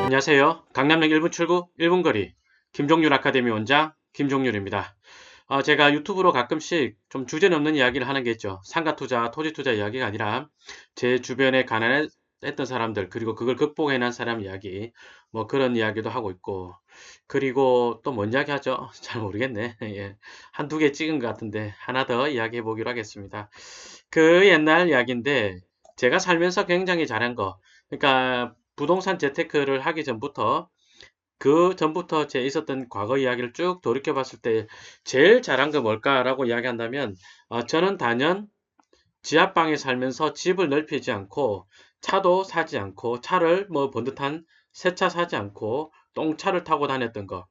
안녕하세요. 강남역 1분 출구 1분 거리 김종률 아카데미 원장 김종률입니다. 제가 유튜브로 가끔씩 좀 주제 넘는 이야기를 하는 게 있죠. 상가 투자, 토지 투자 이야기가 아니라 제 주변에 가난했던 사람들, 그리고 그걸 극복해낸 사람 이야기, 뭐 그런 이야기도 하고 있고, 그리고 또 뭔 이야기 하죠? 잘 모르겠네. 예. 한두 개 찍은 것 같은데 하나 더 이야기해 보기로 하겠습니다. 그 옛날 이야기인데 제가 살면서 굉장히 잘한 거, 그러니까 부동산 재테크를 하기 전부터 그 전부터 제 있었던 과거 이야기를 쭉 돌이켜 봤을 때 제일 잘한 거 뭘까라고 이야기한다면, 저는 단연 지하방에 살면서 집을 넓히지 않고 차도 사지 않고 차를 뭐 번듯한 새 차 사지 않고 똥차를 타고 다녔던 거,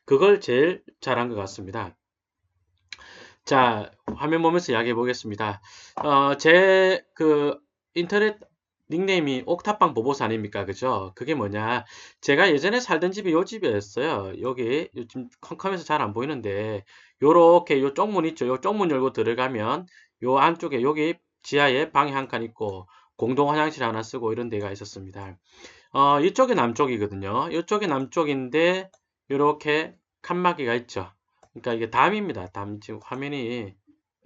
그걸 제일 잘한 것 같습니다. 자, 화면 보면서 이야기해 보겠습니다. 제 인터넷 닉네임이 옥탑방 보보스 아닙니까? 그죠? 그게 뭐냐? 제가 예전에 살던 집이 요 집이었어요. 여기 요즘 컴컴해서 잘 안 보이는데 요렇게 요 쪽문 있죠? 요 쪽문 열고 들어가면 요 안쪽에 여기 지하에 방이 한 칸 있고 공동 화장실 하나 쓰고 이런 데가 있었습니다. 이쪽이 남쪽이거든요. 이쪽이 남쪽인데 요렇게 칸막이가 있죠. 그러니까 이게 담입니다. 담. 지금 화면이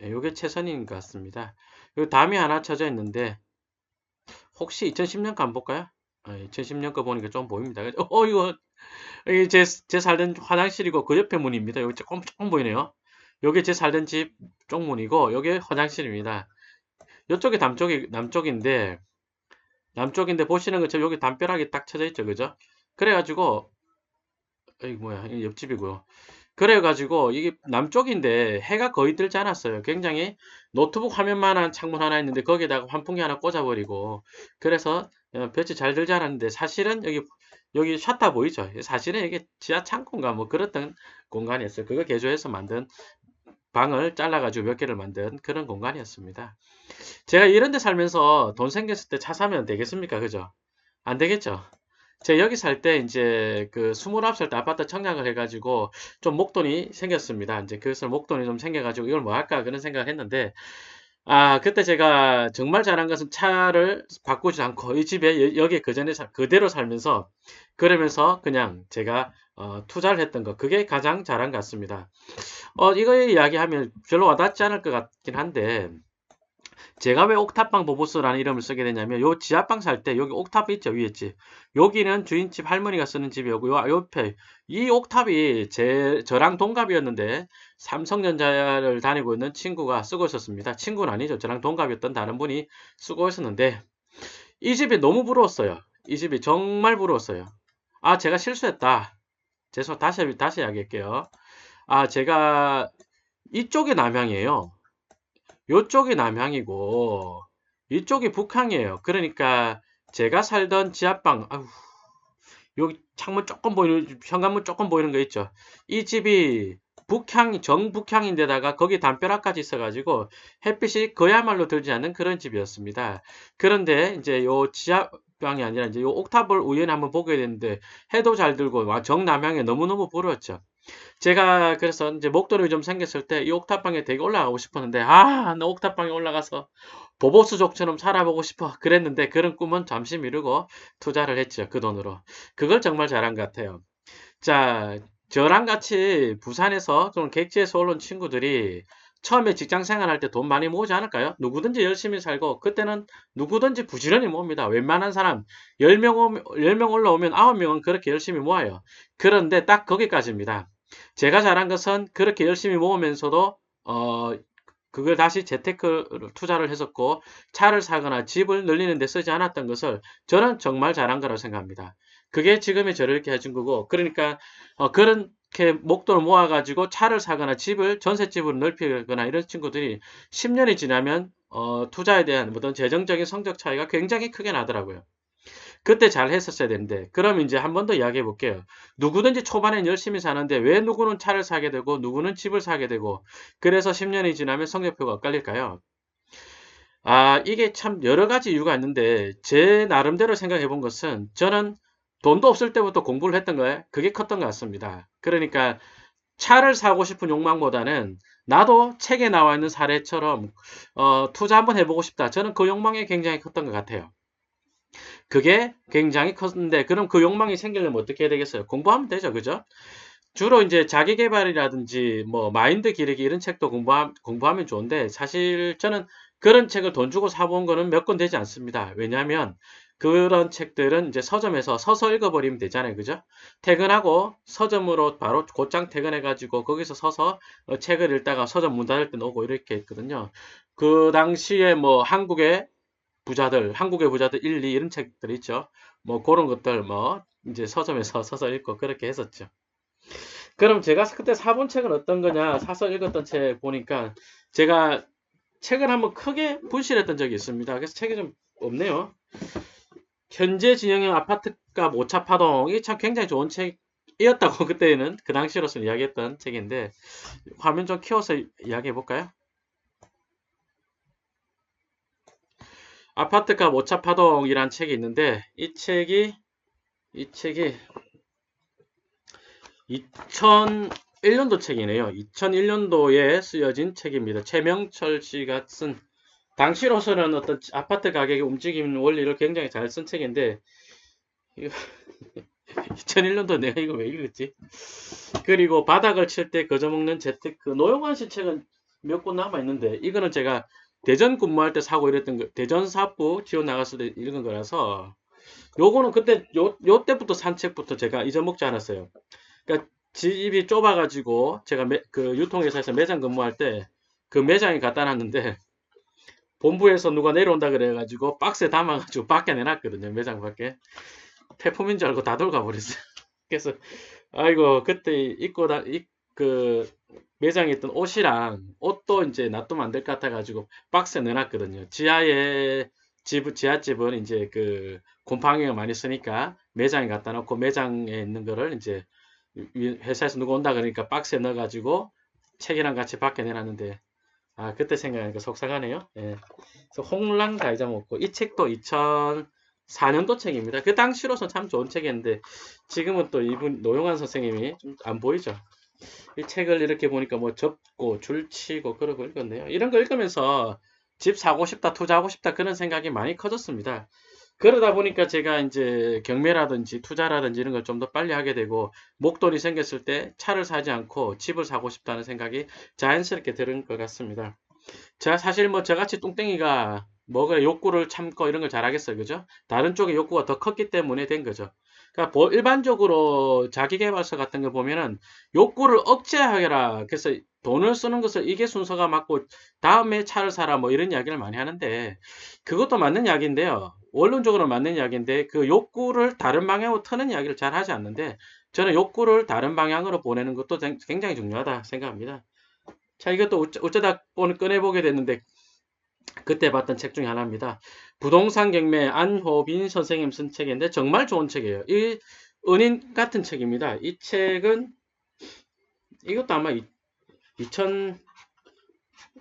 요게 최선인 것 같습니다. 요 담이 하나 쳐져 있는데 혹시 2010년 거 안 볼까요? 2010년 거 보니까 좀 보입니다. 이거 이게 제 살던 화장실이고 그 옆에 문입니다. 여기 조금 보이네요. 요게 제 살던 집 쪽문이고 요게 화장실입니다. 요쪽이 남쪽인데 보시는 것처럼 여기 담벼락이 딱 쳐져 있죠. 그죠? 그래가지고 이 뭐야, 이 옆집이고요. 그래가지고 이게 남쪽인데 해가 거의 들지 않았어요. 굉장히 노트북 화면만한 창문 하나 있는데 거기에다가 환풍기 하나 꽂아버리고, 그래서 빛이 잘 들지 않았는데 사실은 여기 샷다 보이죠? 사실은 이게 지하 창고인가 뭐 그랬던 공간이었어요. 그거 개조해서 만든 방을 잘라가지고 몇 개를 만든 그런 공간이었습니다. 제가 이런 데 살면서 돈 생겼을 때 차 사면 되겠습니까? 그죠? 안 되겠죠? 제가 여기 살 때 이제 그 29살 때 아파트 청약을 해가지고 좀 목돈이 생겼습니다. 이제 그래서 목돈이 좀 생겨가지고 이걸 뭐 할까 그런 생각을 했는데, 그때 제가 정말 잘한 것은 차를 바꾸지 않고 이 집에 여기 그전에 그대로 살면서 그러면서 그냥 제가 투자를 했던 거, 그게 가장 잘한 것 같습니다. 이거 이야기하면 별로 와닿지 않을 것 같긴 한데, 제가 왜 옥탑방 보보스라는 이름을 쓰게 됐냐면 요 지하방 살 때 여기 옥탑 있죠, 위에 집. 여기는 주인집 할머니가 쓰는 집이었고요. 옆에 이 옥탑이 저랑 동갑이었는데 삼성전자를 다니고 있는 친구가 쓰고 있었습니다. 친구는 아니죠. 저랑 동갑이었던 다른 분이 쓰고 있었는데 이 집이 너무 부러웠어요. 이 집이 정말 부러웠어요. 제가 실수했다. 다시 이야기할게요. 제가 이쪽이 남향이에요. 요쪽이 남향이고 이쪽이 북향이에요. 그러니까 제가 살던 지하방, 여기 창문 조금 보이는, 현관문 조금 보이는 거 있죠. 이 집이 정북향인데다가 거기 담벼락까지 있어가지고 햇빛이 그야말로 들지 않는 그런 집이었습니다. 그런데 이제 요 지하방이 아니라 이제 요 옥탑을 우연히 한번 보게 됐는데 해도 잘 들고 정남향에 너무너무 부러웠죠. 제가 그래서 이제 목돈이 좀 생겼을 때 이 옥탑방에 되게 올라가고 싶었는데, 나 옥탑방에 올라가서 보보수족처럼 살아보고 싶어 그랬는데 그런 꿈은 잠시 미루고 투자를 했죠. 그 돈으로. 그걸 정말 잘한 것 같아요. 자, 저랑 같이 부산에서 좀 객지에서 올라온 친구들이 처음에 직장 생활할 때 돈 많이 모으지 않을까요? 누구든지 열심히 살고 그때는 누구든지 부지런히 모읍니다. 웬만한 사람 10명 올라오면 9명은 그렇게 열심히 모아요. 그런데 딱 거기까지입니다. 제가 잘한 것은 그렇게 열심히 모으면서도 그걸 다시 재테크 투자를 했었고 차를 사거나 집을 늘리는 데 쓰지 않았던 것을 저는 정말 잘한 거라고 생각합니다. 그게 지금의 저를 이렇게 해준 거고, 그러니까 그렇게 목돈을 모아가지고 차를 사거나 전셋집으로 넓히거나 이런 친구들이 10년이 지나면 투자에 대한 어떤 재정적인 성적 차이가 굉장히 크게 나더라고요. 그때 잘 했었어야 되는데, 그럼 이제 한 번 더 이야기해 볼게요. 누구든지 초반엔 열심히 사는데 왜 누구는 차를 사게 되고 누구는 집을 사게 되고 그래서 10년이 지나면 성적표가 엇갈릴까요? 이게 참 여러 가지 이유가 있는데 제 나름대로 생각해 본 것은, 저는 돈도 없을 때부터 공부를 했던 거예요. 그게 컸던 것 같습니다. 그러니까 차를 사고 싶은 욕망보다는 나도 책에 나와 있는 사례처럼 투자 한번 해보고 싶다. 저는 그 욕망이 굉장히 컸던 것 같아요. 그게 굉장히 컸는데, 그럼 그 욕망이 생기려면 어떻게 해야 되겠어요? 공부하면 되죠. 그죠? 주로 이제 자기 개발이라든지 뭐 마인드 기르기 이런 책도 공부하면 좋은데, 사실 저는 그런 책을 돈 주고 사본 거는 몇 권 되지 않습니다. 왜냐하면 그런 책들은 이제 서점에서 서서 읽어버리면 되잖아요. 그죠? 퇴근하고 서점으로 바로 곧장 퇴근해가지고 거기서 서서 책을 읽다가 서점 문 닫을 때 오고 이렇게 했거든요. 그 당시에 뭐 한국의 부자들 1, 2 이런 책들 있죠. 뭐 그런 것들 뭐 이제 서점에서 서서 읽고 그렇게 했었죠. 그럼 제가 그때 사본 책은 어떤 거냐? 사서 읽었던 책 보니까 제가 책을 한번 크게 분실했던 적이 있습니다. 그래서 책이 좀 없네요. 현재 진영형 아파트값 오차 파동. 이게 참 굉장히 좋은 책이었다고 그때는 그 당시로서 이야기했던 책인데, 화면 좀 키워서 이야기해 볼까요? 아파트값 오차 파동이란 책이 있는데, 이 책이 2001년도 책이네요. 2001년도에 쓰여진 책입니다. 최명철 씨가 쓴, 당시로서는 어떤 아파트 가격의 움직임 원리를 굉장히 잘 쓴 책인데, 이거 2001년도 내가 이거 왜 읽었지? 그리고 바닥을 칠 때 거저먹는 재테크. 노영환 씨 책은 몇 권 남아 있는데, 이거는 제가 대전 근무할 때 사고 이랬던 거, 대전 사부 지원 나갔을 때 읽은 거라서, 요거는 그때 요 때부터 산 책부터 제가 잊어먹지 않았어요. 그러니까 집이 좁아가지고 제가 그 유통회사에서 매장 근무할 때 그 매장에 갖다 놨는데, 본부에서 누가 내려온다 그래가지고 박스에 담아가지고 밖에 내놨거든요. 매장 밖에. 폐품인 줄 알고 다 돌가 버렸어요. 그래서 아이고 그때 그 매장에 있던 옷이랑 옷도 이제 놔두면 안 될 것 같아가지고 박스에 넣어놨거든요. 지하집은 이제 그 곰팡이가 많이 쓰니까 매장에 갖다 놓고, 매장에 있는 거를 이제 회사에서 누가 온다 그러니까 박스에 넣어가지고 책이랑 같이 밖에 내놨는데, 아 그때 생각하니까 속상하네요. 예. 그래서 홍랑 다 잊어먹고, 이 책도 2004년도 책입니다. 그 당시로서 참 좋은 책이었는데 지금은 또 이분 노영환 선생님이 좀 안 보이죠. 이 책을 이렇게 보니까 뭐 접고 줄치고 그러고 읽었네요. 이런 거 읽으면서 집 사고 싶다, 투자하고 싶다 그런 생각이 많이 커졌습니다. 그러다 보니까 제가 이제 경매라든지 투자라든지 이런 걸 좀 더 빨리 하게 되고, 목돈이 생겼을 때 차를 사지 않고 집을 사고 싶다는 생각이 자연스럽게 드는 것 같습니다. 제가 사실 뭐 저같이 뚱땡이가 뭐 그래 욕구를 참고 이런 걸 잘하겠어요. 그죠? 다른 쪽의 욕구가 더 컸기 때문에 된 거죠. 그러니까 일반적으로 자기계발서 같은 거 보면은 욕구를 억제하라. 그래서 돈을 쓰는 것을 이게 순서가 맞고 다음에 차를 사라 뭐 이런 이야기를 많이 하는데, 그것도 맞는 이야기인데요. 원론적으로 맞는 이야기인데 그 욕구를 다른 방향으로 트는 이야기를 잘 하지 않는데, 저는 욕구를 다른 방향으로 보내는 것도 굉장히 중요하다 생각합니다. 자, 이것도 어쩌다 꺼내보게 됐는데 그때 봤던 책 중에 하나입니다. 부동산 경매 안호빈 선생님 쓴 책인데 정말 좋은 책이에요. 이 은인 같은 책입니다. 이 책은 이것도 아마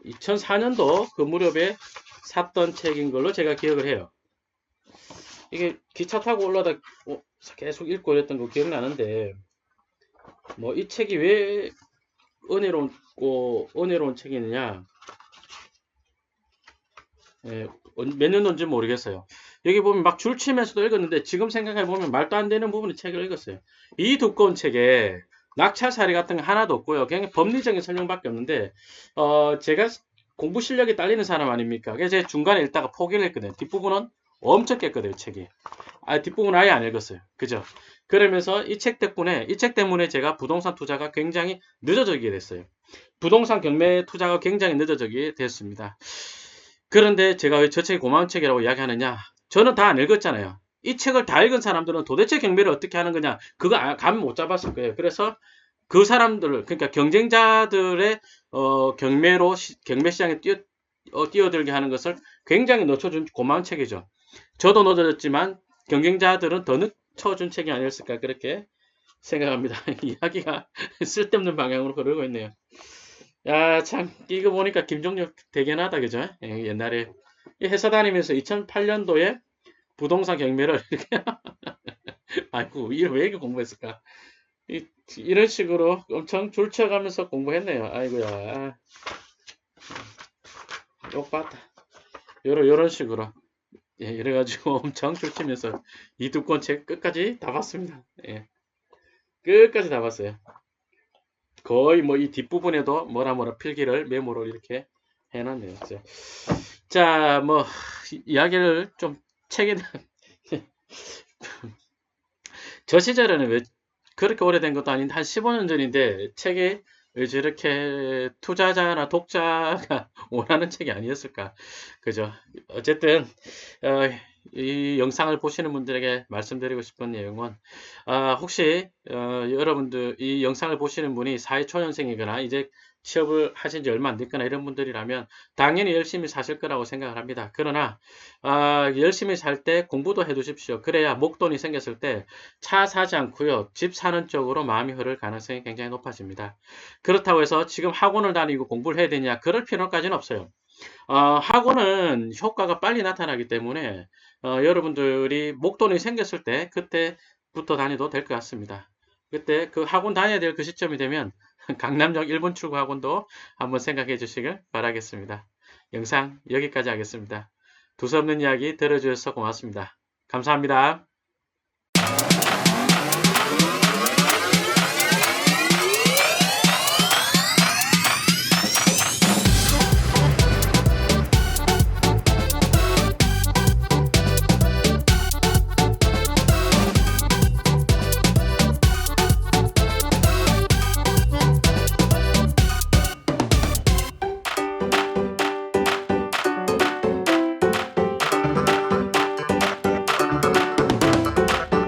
2004년도 그 무렵에 샀던 책인 걸로 제가 기억을 해요. 이게 기차 타고 올라다 계속 읽고 이랬던 거 기억나는데, 뭐 이 책이 왜 은혜로운 책이느냐, 예, 몇 년도인지 모르겠어요. 여기 보면 막 줄치면서도 읽었는데 지금 생각해 보면 말도 안 되는 부분의 책을 읽었어요. 이 두꺼운 책에 낙찰사례 같은 거 하나도 없고요. 그냥 법리적인 설명밖에 없는데, 제가 공부 실력이 딸리는 사람 아닙니까? 그래서 제가 중간에 읽다가 포기를 했거든요. 뒷부분은 엄청 깼거든요, 책이. 뒷부분 아예 안 읽었어요. 그죠? 그러면서 이 책 때문에 제가 부동산 투자가 굉장히 늦어지게 됐어요. 부동산 경매 투자가 굉장히 늦어지게 됐습니다. 그런데 제가 왜 저 책이 고마운 책이라고 이야기하느냐? 저는 다 안 읽었잖아요. 이 책을 다 읽은 사람들은 도대체 경매를 어떻게 하는 거냐? 그거 감 못 잡았을 거예요. 그래서 그 사람들을, 그러니까 경쟁자들의 경매 시장에 뛰어들게 하는 것을 굉장히 늦춰준 고마운 책이죠. 저도 늦어졌지만 경쟁자들은 더 늦춰준 책이 아니었을까 그렇게 생각합니다. 이야기가 쓸데없는 방향으로 흐르고 있네요. 야, 참, 이거 보니까 김종력 대견하다, 그죠? 예, 옛날에 회사 다니면서 2008년도에 부동산 경매를 이렇게, 아이고, 이걸 왜 이렇게 공부했을까? 이런 식으로 엄청 줄쳐가면서 공부했네요. 아이고야. 욕봤다. 요런 식으로. 예, 이래가지고 엄청 쫓으면서 이 두꺼운 책 끝까지 다 봤습니다. 예, 끝까지 다 봤어요. 거의 뭐 이 뒷부분에도 뭐라 필기를 메모로 이렇게 해놨네요. 자, 뭐 이야기를 좀 책에 대한 저 시절에는 왜 그렇게 오래된 것도 아닌데 한 15년 전인데 책이 왜 저렇게 투자자나 독자가 원하는 책이 아니었을까? 그죠? 어쨌든 어, 이 영상을 보시는 분들에게 말씀드리고 싶은 내용은 혹시 여러분들 이 영상을 보시는 분이 사회초년생이거나 이제 취업을 하신 지 얼마 안 됐거나 이런 분들이라면 당연히 열심히 사실 거라고 생각을 합니다. 그러나 열심히 살 때 공부도 해 두십시오. 그래야 목돈이 생겼을 때 차 사지 않고요. 집 사는 쪽으로 마음이 흐를 가능성이 굉장히 높아집니다. 그렇다고 해서 지금 학원을 다니고 공부를 해야 되냐? 그럴 필요까지는 없어요. 학원은 효과가 빨리 나타나기 때문에 여러분들이 목돈이 생겼을 때 그때부터 다녀도 될 것 같습니다. 그때 그 학원 다녀야 될 그 시점이 되면 강남역 1분 출구 학원도 한번 생각해 주시길 바라겠습니다. 영상 여기까지 하겠습니다. 두서없는 이야기 들어주셔서 고맙습니다. 감사합니다.